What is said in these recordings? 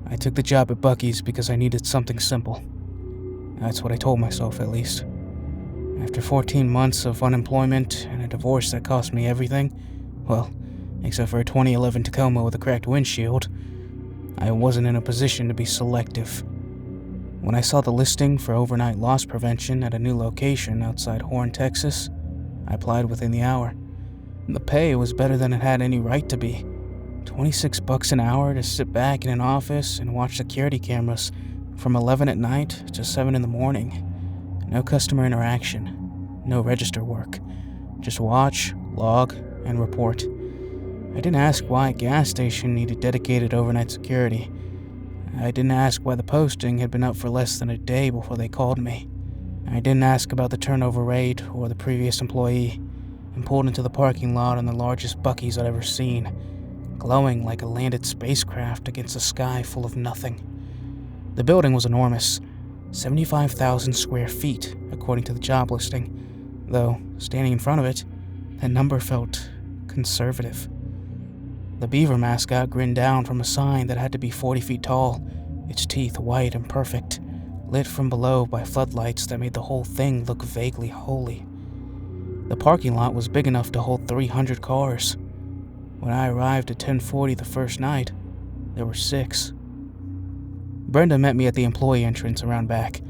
I took the job at Buc-ee's because I needed something simple. That's what I told myself, at least. After 14 months of unemployment and a divorce that cost me everything, well, except for a 2011 Tacoma with a cracked windshield, I wasn't in a position to be selective. When I saw the listing for overnight loss prevention at a new location outside Horn, Texas, I applied within the hour. The pay was better than it had any right to be. $26 an hour to sit back in an office and watch security cameras from 11 at night to 7 in the morning. No customer interaction, no register work. Just watch, log, and report. I didn't ask why a gas station needed dedicated overnight security. I didn't ask why the posting had been up for less than a day before they called me. I didn't ask about the turnover rate or the previous employee, and pulled into the parking lot on the largest Buc-ee's I'd ever seen, glowing like a landed spacecraft against a sky full of nothing. The building was enormous, 75,000 square feet, according to the job listing, though, standing in front of it, that number felt conservative. The beaver mascot grinned down from a sign that had to be 40 feet tall, its teeth white and perfect, lit from below by floodlights that made the whole thing look vaguely holy. The parking lot was big enough to hold 300 cars. When I arrived at 10:40 the first night, there were 6. Brenda met me at the employee entrance around back.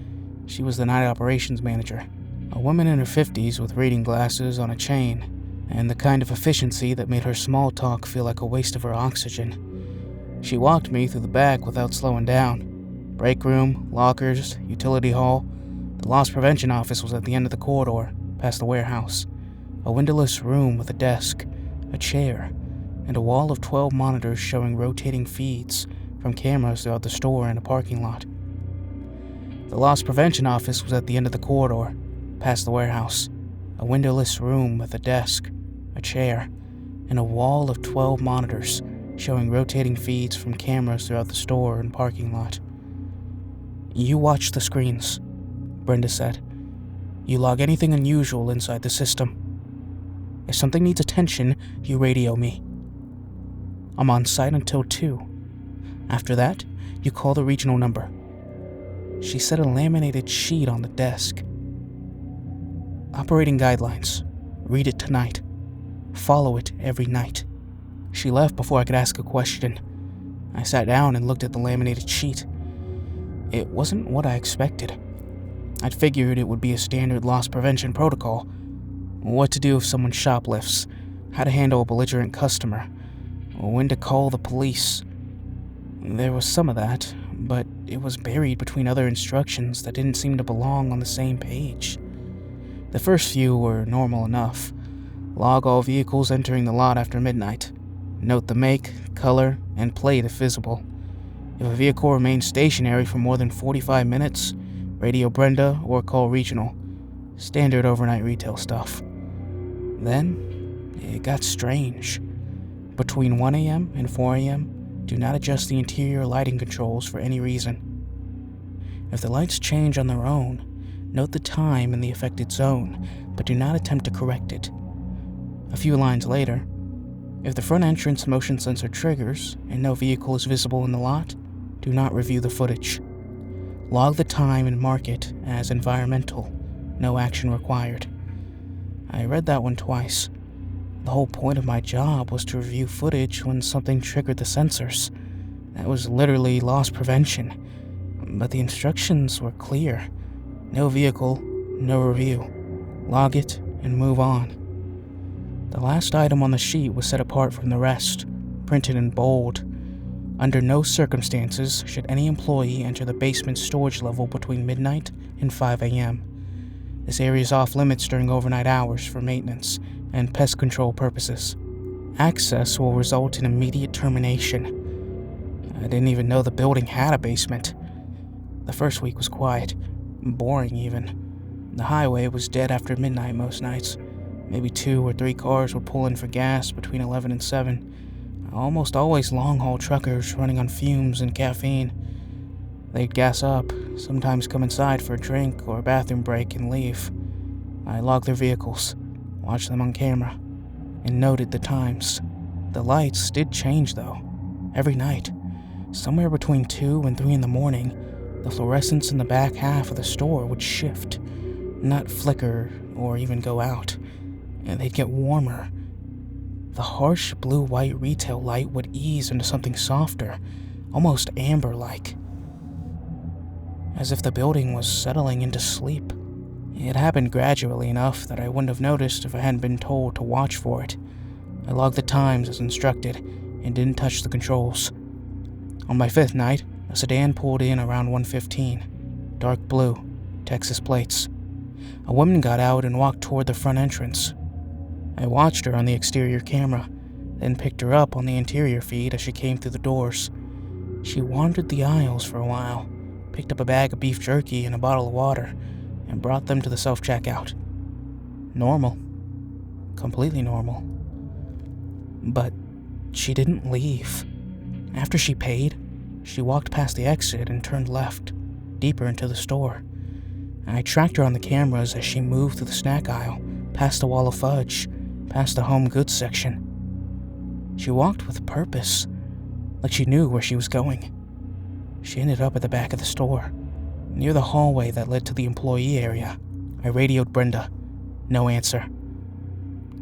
She was the night operations manager, a woman in her 50s with reading glasses on a chain, and the kind of efficiency that made her small talk feel like a waste of her oxygen. She walked me through the back without slowing down. Break room, lockers, utility hall. The loss prevention office was at the end of the corridor, past the warehouse. A windowless room with a desk, a chair, and a wall of 12 monitors showing rotating feeds from cameras throughout the store and a parking lot. The loss prevention office was at the end of the corridor, past the warehouse. A windowless room with a desk, a chair, and a wall of 12 monitors showing rotating feeds from cameras throughout the store and parking lot. "You watch the screens," Brenda said. "You log anything unusual inside the system. If something needs attention, you radio me. I'm on site until 2. After that, you call the regional number." She set a laminated sheet on the desk. "Operating guidelines. Read it tonight. Follow it every night." She left before I could ask a question. I sat down and looked at the laminated sheet. It wasn't what I expected. I'd figured it would be a standard loss prevention protocol. What to do if someone shoplifts, how to handle a belligerent customer, when to call the police. There was some of that, but it was buried between other instructions that didn't seem to belong on the same page. The first few were normal enough. Log all vehicles entering the lot after midnight. Note the make, color, and plate if visible. If a vehicle remains stationary for more than 45 minutes, radio Brenda or call regional. Standard overnight retail stuff. Then, it got strange. Between 1 a.m. and 4 a.m., do not adjust the interior lighting controls for any reason. If the lights change on their own, note the time in the affected zone, but do not attempt to correct it. A few lines later, if the front entrance motion sensor triggers and no vehicle is visible in the lot, do not review the footage. Log the time and mark it as environmental, no action required. I read that one twice. The whole point of my job was to review footage when something triggered the sensors. That was literally loss prevention. But the instructions were clear. No vehicle, no review. Log it and move on. The last item on the sheet was set apart from the rest, printed in bold. Under no circumstances should any employee enter the basement storage level between midnight and 5 a.m. This area is off limits during overnight hours for maintenance and pest control purposes. Access will result in immediate termination. I didn't even know the building had a basement. The first week was quiet, boring even. The highway was dead after midnight most nights. Maybe 2 or 3 cars would pull in for gas between 11 and 7. Almost always long-haul truckers running on fumes and caffeine. They'd gas up, sometimes come inside for a drink or a bathroom break and leave. I logged their vehicles, watched them on camera, and noted the times. The lights did change though, every night. Somewhere between 2 and 3 in the morning, the fluorescents in the back half of the store would shift, not flicker or even go out, and they'd get warmer. The harsh blue-white retail light would ease into something softer, almost amber-like, as if the building was settling into sleep. It happened gradually enough that I wouldn't have noticed if I hadn't been told to watch for it. I logged the times as instructed and didn't touch the controls. On my 5th night, a sedan pulled in around 1:15, dark blue, Texas plates. A woman got out and walked toward the front entrance. I watched her on the exterior camera, then picked her up on the interior feed as she came through the doors. She wandered the aisles for a while, picked up a bag of beef jerky and a bottle of water, and brought them to the self-checkout. Normal. Completely normal. But she didn't leave. After she paid, she walked past the exit and turned left, deeper into the store. I tracked her on the cameras as she moved through the snack aisle, past the wall of fudge, past the home goods section. She walked with purpose, like she knew where she was going. She ended up at the back of the store, near the hallway that led to the employee area. I radioed Brenda. No answer.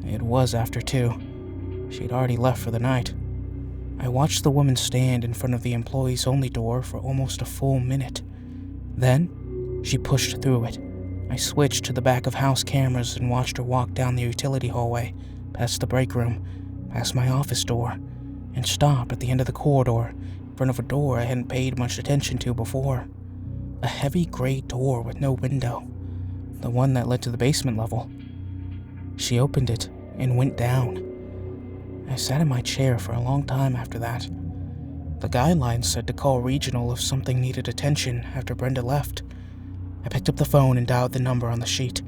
It was after 2. She'd already left for the night. I watched the woman stand in front of the employees-only door for almost a full minute. Then, she pushed through it. I switched to the back-of-house cameras and watched her walk down the utility hallway, past the break room, past my office door, and stop at the end of the corridor, in front of a door I hadn't paid much attention to before. A heavy gray door with no window, the one that led to the basement level. She opened it and went down. I sat in my chair for a long time after that. The guidelines said to call regional if something needed attention after Brenda left. I picked up the phone and dialed the number on the sheet.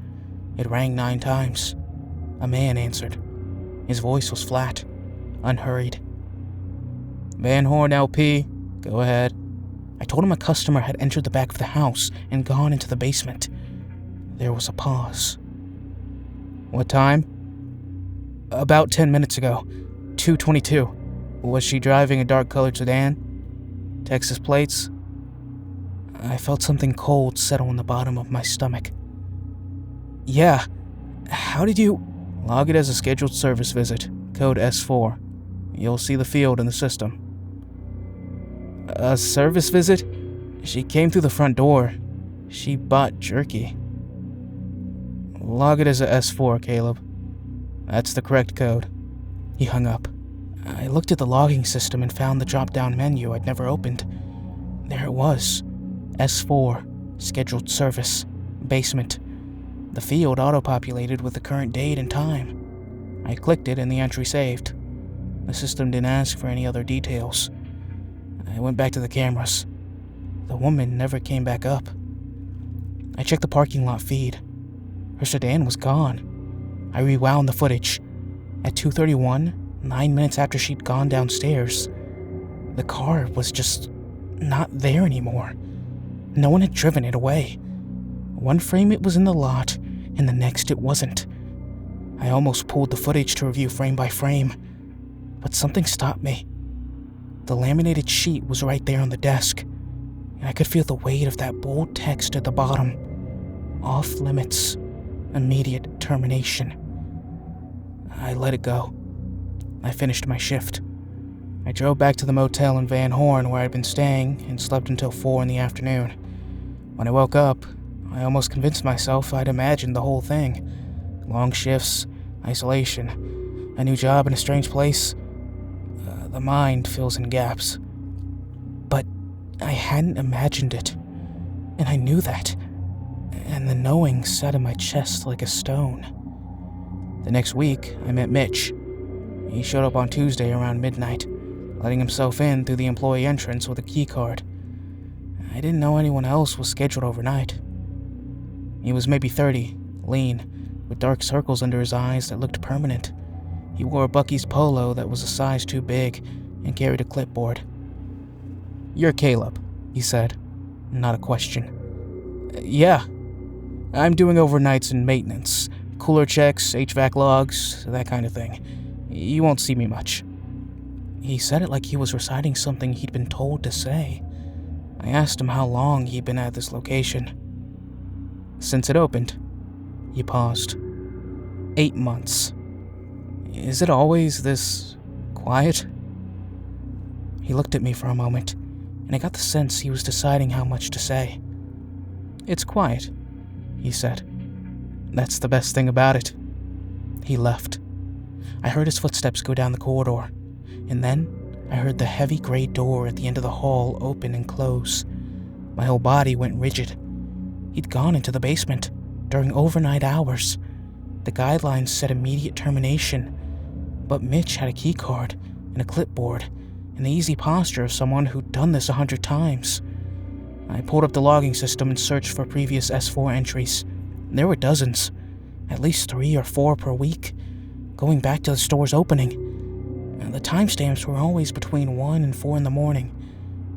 It rang 9 times. A man answered. His voice was flat, unhurried. Van Horn LP, go ahead. I told him a customer had entered the back of the house and gone into the basement. There was a pause. What time? About 10 minutes ago. 2:22. Was she driving a dark-colored sedan? Texas plates? I felt something cold settle in the bottom of my stomach. Yeah. How did you... Log it as a scheduled service visit. Code S4. You'll see the field in the system. A service visit? She came through the front door. She bought jerky. Log it as a S4, Caleb. That's the correct code. He hung up. I looked at the logging system and found the drop-down menu I'd never opened. There it was. S4, scheduled service, basement. The field auto-populated with the current date and time. I clicked it and the entry saved. The system didn't ask for any other details. I went back to the cameras. The woman never came back up. I checked the parking lot feed. Her sedan was gone. I rewound the footage. At 2:31, 9 minutes after she'd gone downstairs, the car was just not there anymore. No one had driven it away. One frame it was in the lot, and the next it wasn't. I almost pulled the footage to review frame by frame, but something stopped me. The laminated sheet was right there on the desk, and I could feel the weight of that bold text at the bottom. Off limits. Immediate termination. I let it go. I finished my shift. I drove back to the motel in Van Horn where I'd been staying and slept until 4 in the afternoon. When I woke up, I almost convinced myself I'd imagined the whole thing. Long shifts, isolation, a new job in a strange place. The mind fills in gaps. But I hadn't imagined it, and I knew that. And the knowing sat in my chest like a stone. The next week, I met Mitch. He showed up on Tuesday around midnight, letting himself in through the employee entrance with a key card. I didn't know anyone else was scheduled overnight. He was maybe 30, lean, with dark circles under his eyes that looked permanent. He wore a Buc-ee's polo that was a size too big and carried a clipboard. "You're Caleb," he said, not a question. "Yeah. I'm doing overnights and maintenance, cooler checks, HVAC logs, that kind of thing. You won't see me much." He said it like he was reciting something he'd been told to say. I asked him how long he'd been at this location. Since it opened. He paused. 8 months. Is it always this quiet? He looked at me for a moment, and I got the sense he was deciding how much to say. It's quiet, he said. That's the best thing about it. He left. I heard his footsteps go down the corridor, and then I heard the heavy gray door at the end of the hall open and close. My whole body went rigid. He'd gone into the basement during overnight hours. The guidelines said immediate termination, but Mitch had a keycard and a clipboard and the easy posture of someone who'd done this 100 times. I pulled up the logging system and searched for previous S4 entries. There were dozens, at least 3 or 4 per week, going back to the store's opening. And the timestamps were always between 1 and 4 in the morning,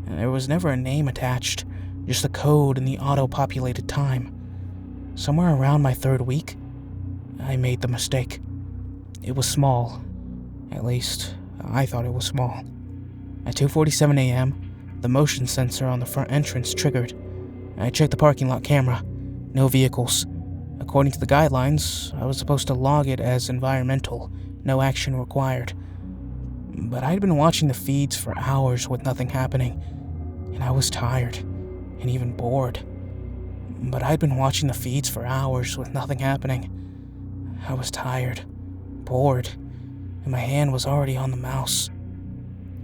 and there was never a name attached, just the code and the auto-populated time. Somewhere around my 3rd week, I made the mistake. It was small. At least, I thought it was small. At 2:47 a.m., the motion sensor on the front entrance triggered. I checked the parking lot camera. No vehicles. According to the guidelines, I was supposed to log it as environmental, no action required. But I'd been watching the feeds for hours with nothing happening, and I was tired, and even bored. But I'd been watching the feeds for hours with nothing happening. I was tired, bored, and my hand was already on the mouse.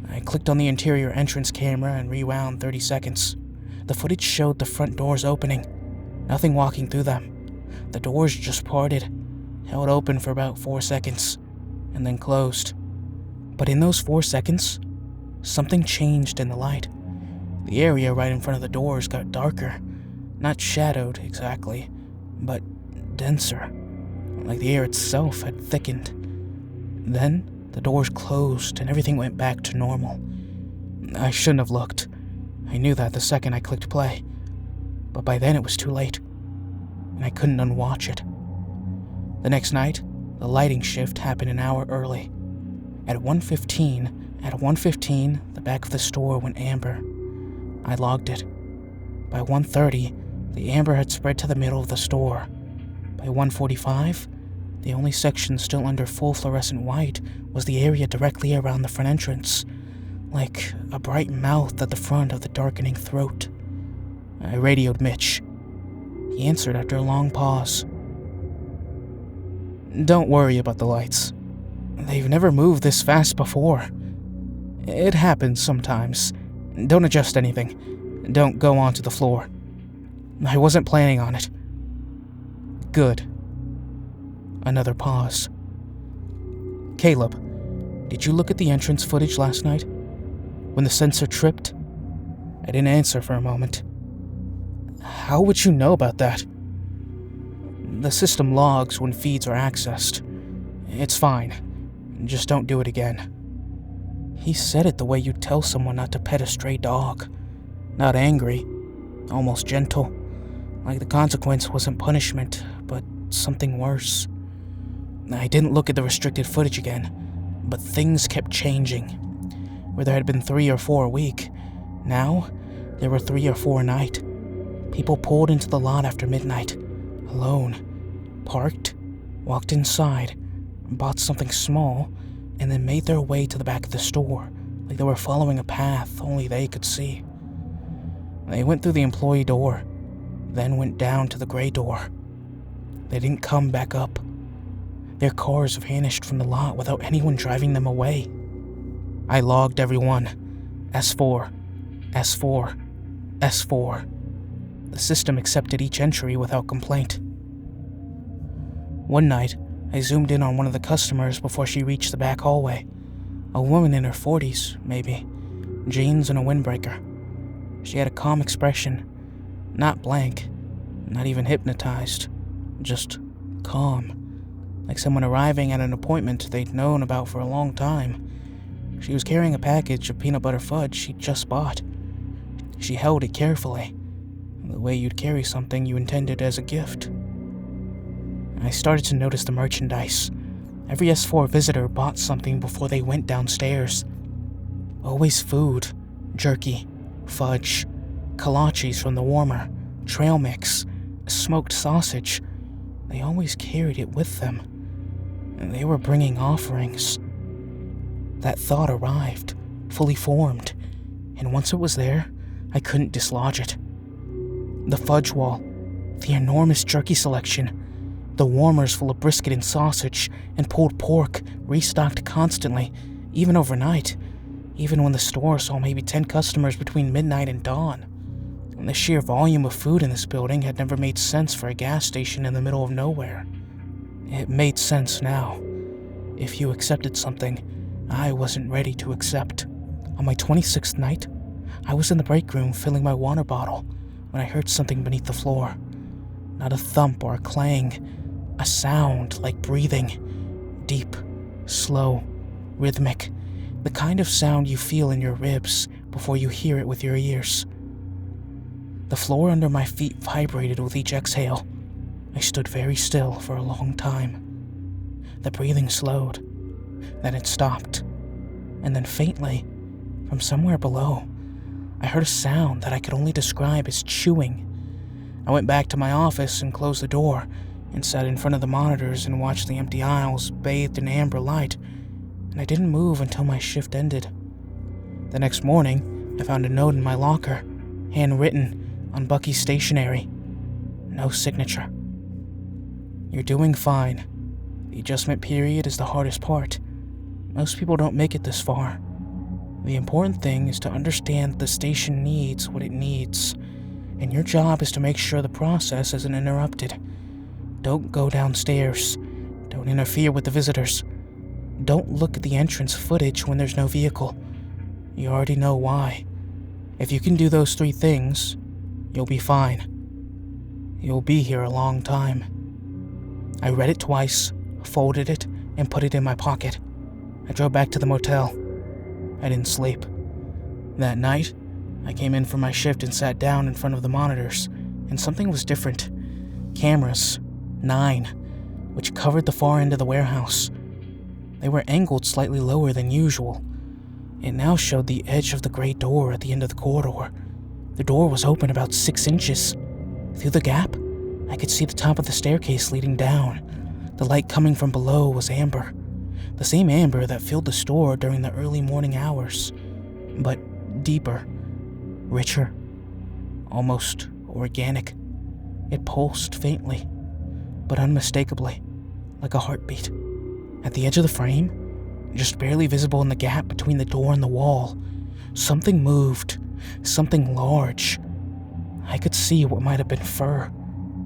I clicked on the interior entrance camera and rewound 30 seconds. The footage showed the front doors opening, nothing walking through them. The doors just parted, held open for about 4 seconds, and then closed. But in those 4 seconds, something changed in the light. The area right in front of the doors got darker, not shadowed exactly, but denser, like the air itself had thickened. Then, the doors closed and everything went back to normal. I shouldn't have looked. I knew that the second I clicked play. But by then it was too late, and I couldn't unwatch it. The next night, the lighting shift happened an hour early. At 1:15, the back of the store went amber. I logged it. By 1:30, the amber had spread to the middle of the store. By 1:45, the only section still under full fluorescent white was the area directly around the front entrance, like a bright mouth at the front of the darkening throat. I radioed Mitch. He answered after a long pause. Don't worry about the lights. They've never moved this fast before. It happens sometimes. Don't adjust anything. Don't go onto the floor. I wasn't planning on it. Good. Another pause. Caleb, did you look at the entrance footage last night? When the sensor tripped? I didn't answer for a moment. How would you know about that? The system logs when feeds are accessed. It's fine. Just don't do it again. He said it the way you'd tell someone not to pet a stray dog. Not angry, almost gentle. Like the consequence wasn't punishment, but something worse. I didn't look at the restricted footage again, but things kept changing. Where there had been 3 or 4 a week, now there were 3 or 4 a night. People pulled into the lot after midnight, alone, parked, walked inside, bought something small, and then made their way to the back of the store, like they were following a path only they could see. They went through the employee door, then went down to the gray door. They didn't come back up. Their cars vanished from the lot without anyone driving them away. I logged everyone. S4, S4, S4. The system accepted each entry without complaint. One night, I zoomed in on one of the customers before she reached the back hallway. A woman in her 40s, maybe. Jeans and a windbreaker. She had a calm expression. Not blank. Not even hypnotized. Just calm. Like someone arriving at an appointment they'd known about for a long time. She was carrying a package of peanut butter fudge she'd just bought. She held it carefully, the way you'd carry something you intended as a gift. I started to notice the merchandise. Every S4 visitor bought something before they went downstairs. Always food, jerky, fudge, kolaches from the warmer, trail mix, smoked sausage. They always carried it with them. And they were bringing offerings. That thought arrived, fully formed, and once it was there, I couldn't dislodge it. The fudge wall, the enormous jerky selection, the warmers full of brisket and sausage and pulled pork, restocked constantly, even overnight, even when the store saw maybe 10 customers between midnight and dawn. And the sheer volume of food in this building had never made sense for a gas station in the middle of nowhere. It made sense now. If you accepted something I wasn't ready to accept. On my 26th night, I was in the break room filling my water bottle when I heard something beneath the floor. Not a thump or a clang, a sound like breathing. Deep, slow, rhythmic. The kind of sound you feel in your ribs before you hear it with your ears. The floor under my feet vibrated with each exhale. I stood very still for a long time. The breathing slowed, then it stopped, and then faintly, from somewhere below, I heard a sound that I could only describe as chewing. I went back to my office and closed the door and sat in front of the monitors and watched the empty aisles bathed in amber light, and I didn't move until my shift ended. The next morning, I found a note in my locker, handwritten on Buc-ee's stationery. No signature. You're doing fine. The adjustment period is the hardest part. Most people don't make it this far. The important thing is to understand the station needs what it needs, and your job is to make sure the process isn't interrupted. Don't go downstairs. Don't interfere with the visitors. Don't look at the entrance footage when there's no vehicle. You already know why. If you can do those 3 things, you'll be fine. You'll be here a long time. I read it twice, folded it, and put it in my pocket. I drove back to the motel. I didn't sleep. That night, I came in from my shift and sat down in front of the monitors, and something was different. Cameras, 9, which covered the far end of the warehouse. They were angled slightly lower than usual. It now showed the edge of the gray door at the end of the corridor. The door was open about 6 inches. Through the gap, I could see the top of the staircase leading down. The light coming from below was amber. The same amber that filled the store during the early morning hours. But deeper, richer, almost organic. It pulsed faintly, but unmistakably, like a heartbeat. At the edge of the frame, just barely visible in the gap between the door and the wall, something moved, something large. I could see what might have been fur,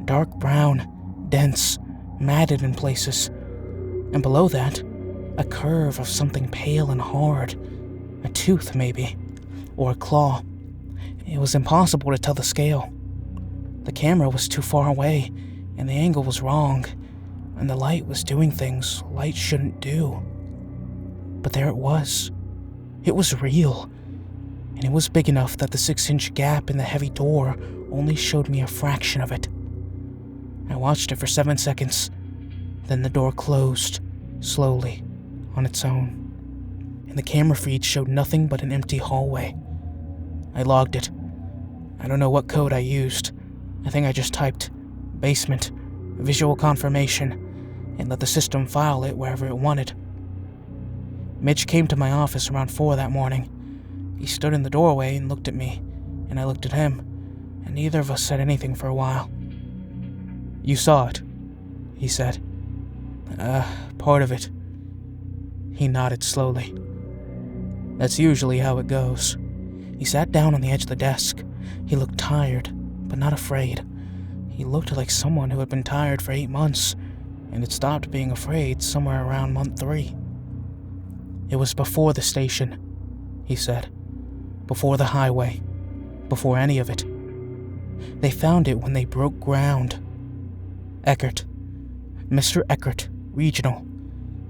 dark brown, dense, matted in places, and below that, a curve of something pale and hard, a tooth maybe, or a claw. It was impossible to tell the scale. The camera was too far away, and the angle was wrong, and the light was doing things light shouldn't do. But there it was. It was real, and it was big enough that the 6-inch gap in the heavy door only showed me a fraction of it. I watched it for 7 seconds, then the door closed, slowly, on its own, and the camera feed showed nothing but an empty hallway. I logged it. I don't know what code I used. I think I just typed basement, visual confirmation, and let the system file it wherever it wanted. Mitch came to my office around 4 that morning. He stood in the doorway and looked at me, and I looked at him, and neither of us said anything for a while. "You saw it," he said. Part of it." He nodded slowly. "That's usually how it goes." He sat down on the edge of the desk. He looked tired, but not afraid. He looked like someone who had been tired for 8 months, and had stopped being afraid somewhere around month 3. "It was before the station," he said. "Before the highway. Before any of it. They found it when they broke ground. Eckert. Mr. Eckert, regional.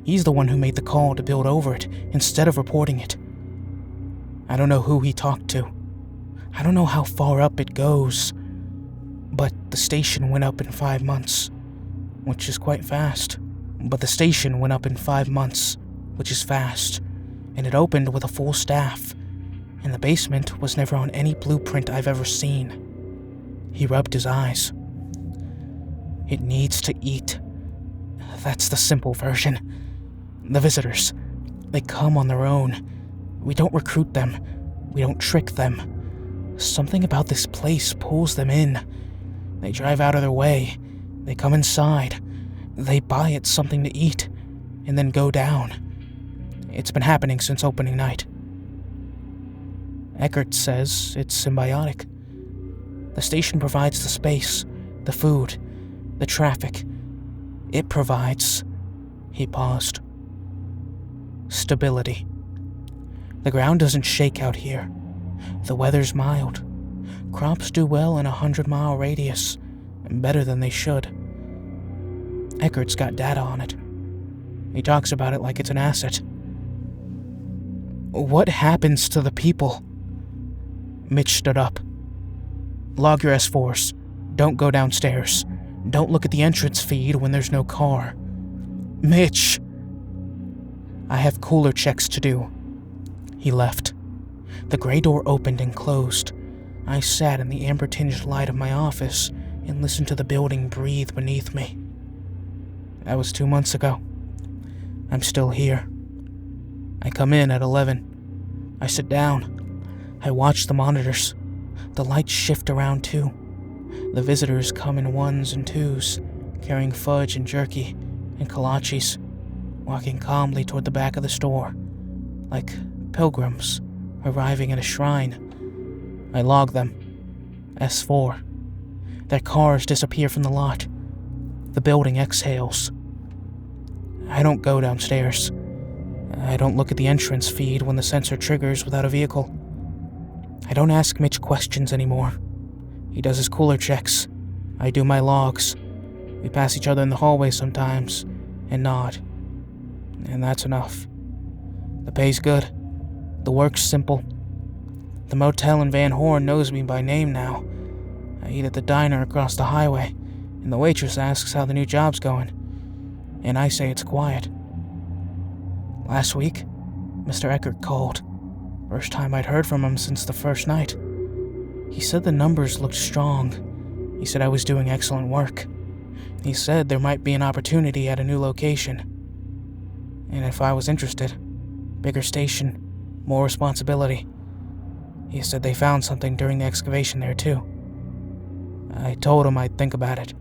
He's the one who made the call to build over it instead of reporting it. I don't know who he talked to. I don't know how far up it goes. But the station went up in 5 months, which is quite fast. But the station went up in 5 months, which is fast, and it opened with a full staff, and the basement was never on any blueprint I've ever seen. He rubbed his eyes. It needs to eat. That's the simple version. The visitors, they come on their own. We don't recruit them. We don't trick them. Something about this place pulls them in. They drive out of their way. They come inside. They buy it something to eat, and then go down. It's been happening since opening night. Eckert says it's symbiotic. The station provides the space, the food, the traffic. It provides... He paused. Stability. The ground doesn't shake out here. The weather's mild. Crops do well in a 100-mile radius, better than they should. Eckert's got data on it. He talks about it like it's an asset. What happens to the people? Mitch stood up. Log your S4s. Don't go downstairs. Don't look at the entrance feed when there's no car. Mitch! I have cooler checks to do. He left. The gray door opened and closed. I sat in the amber-tinged light of my office and listened to the building breathe beneath me. That was 2 months ago. I'm still here. I come in at 11. I sit down. I watch the monitors. The lights shift around too. The visitors come in ones and twos, carrying fudge and jerky and kolaches, walking calmly toward the back of the store, like pilgrims arriving at a shrine. I log them. S4. Their cars disappear from the lot. The building exhales. I don't go downstairs. I don't look at the entrance feed when the sensor triggers without a vehicle. I don't ask Mitch questions anymore. He does his cooler checks. I do my logs. We pass each other in the hallway sometimes and nod. And that's enough. The pay's good. The work's simple. The motel in Van Horn knows me by name now. I eat at the diner across the highway, and the waitress asks how the new job's going. And I say it's quiet. Last week, Mr. Eckert called. First time I'd heard from him since the first night. He said the numbers looked strong. He said I was doing excellent work. He said there might be an opportunity at a new location. And if I was interested, bigger station, more responsibility. He said they found something during the excavation there too. I told him I'd think about it.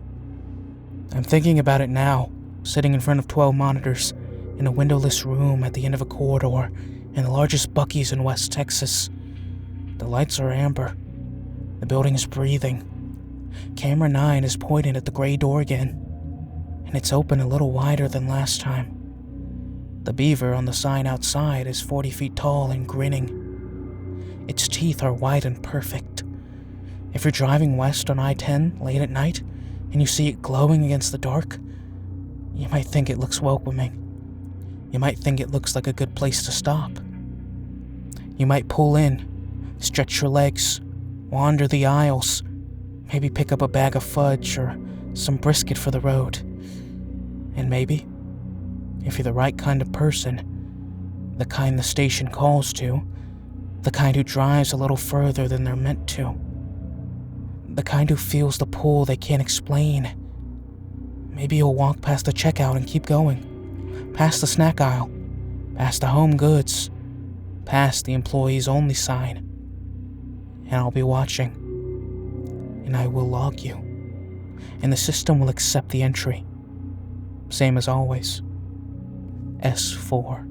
I'm thinking about it now, sitting in front of 12 monitors in a windowless room at the end of a corridor in the largest Buc-ee's in West Texas. The lights are amber. The building is breathing. Camera 9 is pointed at the gray door again, and it's open a little wider than last time. The beaver on the sign outside is 40 feet tall and grinning. Its teeth are white and perfect. If you're driving west on I-10 late at night and you see it glowing against the dark, you might think it looks welcoming. You might think it looks like a good place to stop. You might pull in, stretch your legs, wander the aisles, maybe pick up a bag of fudge or some brisket for the road. And maybe, if you're the right kind of person, the kind the station calls to, the kind who drives a little further than they're meant to, the kind who feels the pull they can't explain, maybe you'll walk past the checkout and keep going, past the snack aisle, past the home goods, past the employees only sign, and I'll be watching, and I will log you, and the system will accept the entry, same as always, S4.